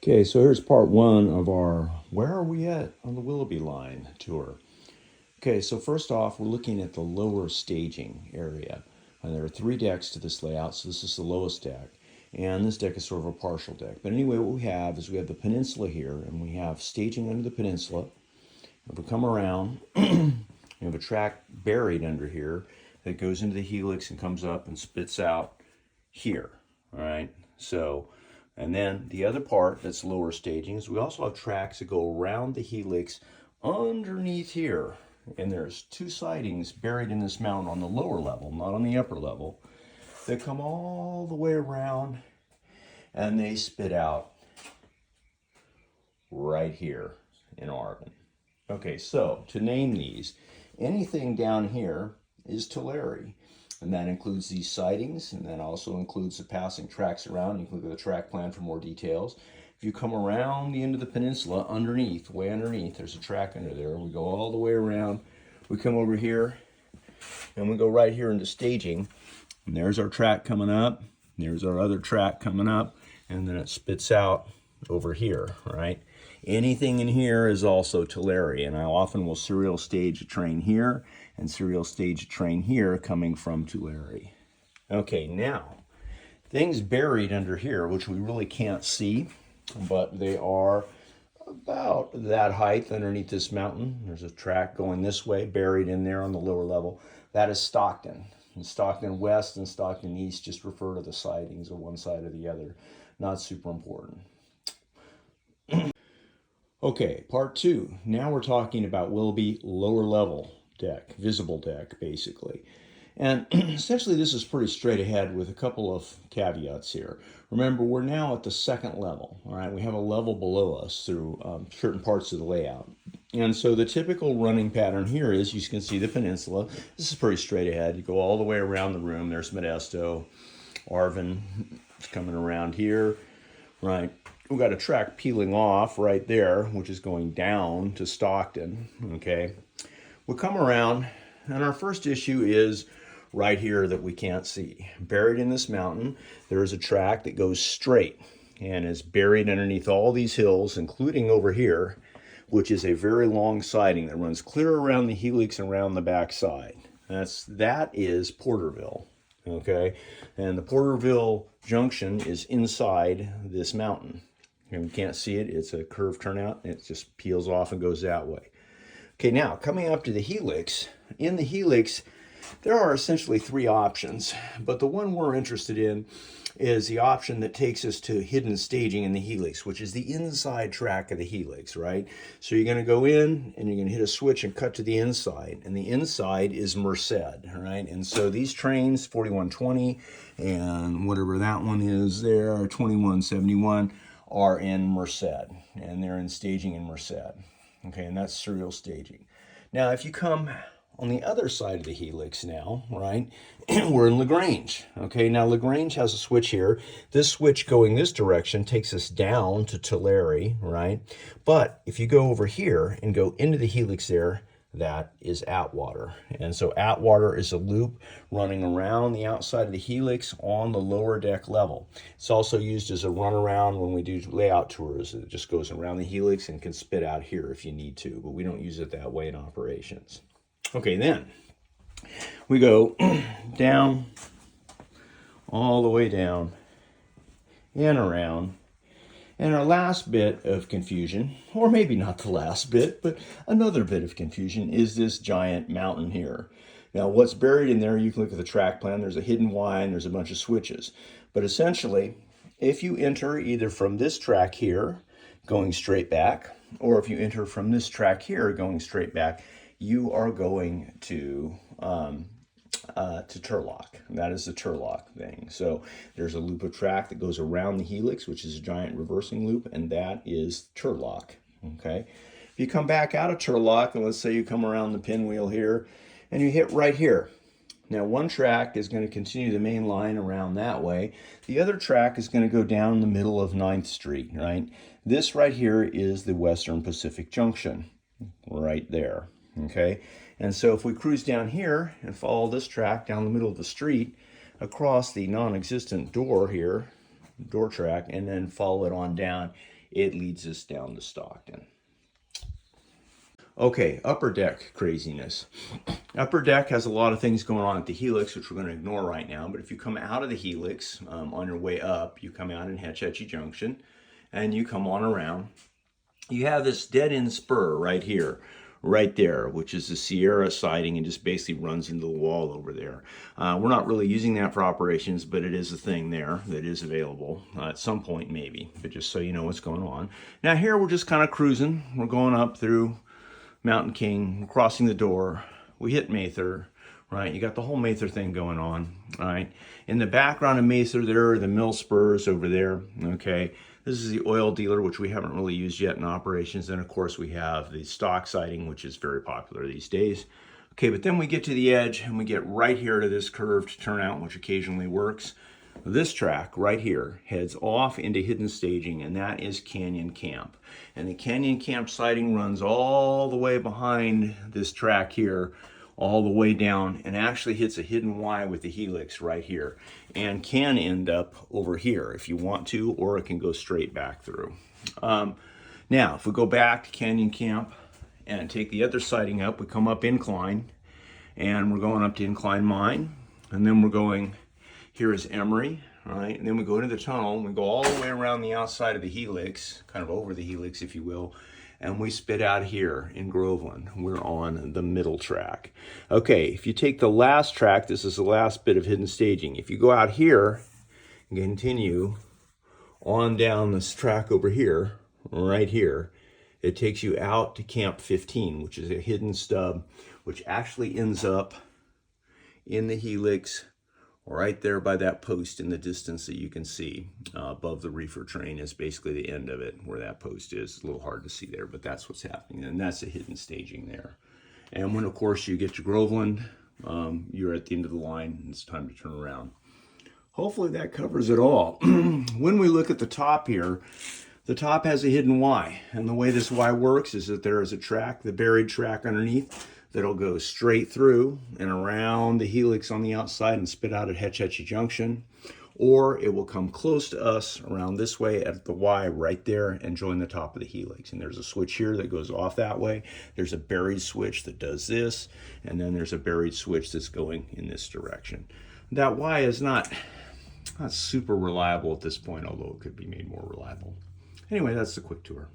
Okay, so here's part one of our Where Are We At on the Willoughby Line tour. Okay, so first off, we're looking at the lower staging area. And there are three decks to this layout, so this is the lowest deck. And this deck is sort of a partial deck. But anyway, what we have is we have the peninsula here, and we have staging under the peninsula. If we come around, we have a track buried under here that goes into the helix and comes up and spits out here. All right, so and then the other part that's lower staging is we also have tracks that go around the helix underneath here. And there's two sidings buried in this mountain on the lower level, not on the upper level, that come all the way around and they spit out right here in Arvin. Okay, so to name these, anything down here is Tulare. And that includes these sidings, and that also includes the passing tracks around. You can look at the track plan for more details. If you come around the end of the peninsula, underneath, way underneath, there's a track under there. We go all the way around. We come over here, and we go right here into staging. And there's our track coming up. There's our other track coming up, and then it spits out over here, right? Anything in here is also Tulare, and I often will serial stage a train here and serial stage a train here coming from Tulare. Okay, now, things buried under here, which we really can't see, but they are about that height underneath this mountain. There's a track going this way, buried in there on the lower level. That is Stockton. And Stockton West and Stockton East just refer to the sidings of one side or the other. Not super important. Okay, part two. Now we're talking about Willoughby lower level deck, visible deck, basically. And essentially this is pretty straight ahead with a couple of caveats here. Remember, we're now at the second level, all right? We have a level below us through certain parts of the layout. And so the typical running pattern here is, you can see the peninsula. This is pretty straight ahead. You go all the way around the room. There's Modesto. Arvin is coming around here, right? We've got a track peeling off right there, which is going down to Stockton, okay? We'll come around, and our first issue is right here that we can't see. Buried in this mountain, there is a track that goes straight and is buried underneath all these hills, including over here, which is a very long siding that runs clear around the helix and around the back side. That is Porterville, okay? And the Porterville junction is inside this mountain. And you can't see it, it's a curved turnout, and it just peels off and goes that way. Okay, now coming up to the helix, in the helix, there are essentially three options, but the one we're interested in is the option that takes us to hidden staging in the helix, which is the inside track of the helix, right? So you're going to go in and you're going to hit a switch and cut to the inside, and the inside is Merced, right? And so these trains, 4120 and whatever that one is there, 2171, are in Merced, and they're in staging in Merced. Okay, and that's serial staging. Now, if you come on the other side of the helix now, right, we're in LaGrange. Okay, now LaGrange has a switch here. This switch going this direction takes us down to Tulare, right? But if you go over here and go into the helix there, that is Atwater. And so Atwater is a loop running around the outside of the helix on the lower deck level. It's also used as a runaround when we do layout tours. It just goes around the helix and can spit out here if you need to, but we don't use it that way in operations. Okay, then we go down, all the way down and around. And our last bit of confusion, or maybe not the last bit, but another bit of confusion, is this giant mountain here. Now, what's buried in there, you can look at the track plan. There's a hidden Y and there's a bunch of switches. But essentially, if you enter either from this track here, going straight back, or if you enter from this track here, going straight back, you are going to Turlock. That is the Turlock thing. So there's a loop of track that goes around the helix, which is a giant reversing loop, and that is Turlock. Okay. If you come back out of Turlock, and let's say you come around the pinwheel here, and you hit right here. Now, one track is going to continue the main line around that way. The other track is going to go down the middle of 9th Street, right? This right here is the Western Pacific Junction, right there. Okay, and so if we cruise down here and follow this track down the middle of the street across the non-existent door here, door track, and then follow it on down it leads us down to Stockton. Okay, upper deck craziness. Upper deck has a lot of things going on at the helix, which we're going to ignore right now. But if you come out of the helix on your way up, you come out in Hetch Hetchy Junction, and you come on around. You have this dead-end spur right here, right there, which is the Sierra siding and just basically runs into the wall over there. We're not really using that for operations, but it is a thing there that is available at some point maybe, but just so you know what's going on. Now here we're just kind of cruising. We're going up through Mountain King, we're crossing the door, we hit Mather, right? You got the whole Mather thing going on, all right? In the background of Mather, there are the mill spurs over there, okay? This is the oil dealer, which we haven't really used yet in operations. And of course we have the stock siding, which is very popular these days. Okay, but then we get to the edge and we get right here to this curved turnout, which occasionally works. This track right here heads off into hidden staging, and that is Canyon Camp. And the Canyon Camp siding runs all the way behind this track here, all the way down, and actually hits a hidden Y with the helix right here, and can end up over here if you want to, or it can go straight back through. Now, if we go back to Canyon Camp and take the other siding up, we come up incline, and we're going up to Incline Mine, and then we're going, here is Emory, right? And then we go into the tunnel, and we go all the way around the outside of the helix, kind of over the helix, if you will, and we spit out here in Groveland. We're on the middle track. Okay, if you take the last track, this is the last bit of hidden staging. If you go out here and continue on down this track over here, right here, it takes you out to Camp 15, which is a hidden stub, which actually ends up in the helix right there by that post in the distance that you can see above the reefer train is basically the end of it, where that post is. A little hard to see there, but that's what's happening, and that's a hidden staging there. And when, of course, you get to Groveland, you're at the end of the line, and it's time to turn around. Hopefully that covers it all. When we look at the top here, the top has a hidden Y, and the way this Y works is that there is a track, the buried track underneath, that'll go straight through and around the helix on the outside and spit out at Hetch Hetchy Junction, or it will come close to us around this way at the Y right there and join the top of the helix. And there's a switch here that goes off that way. There's a buried switch that does this, and then there's a buried switch that's going in this direction. That Y is not super reliable at this point, although it could be made more reliable. Anyway, that's the quick tour.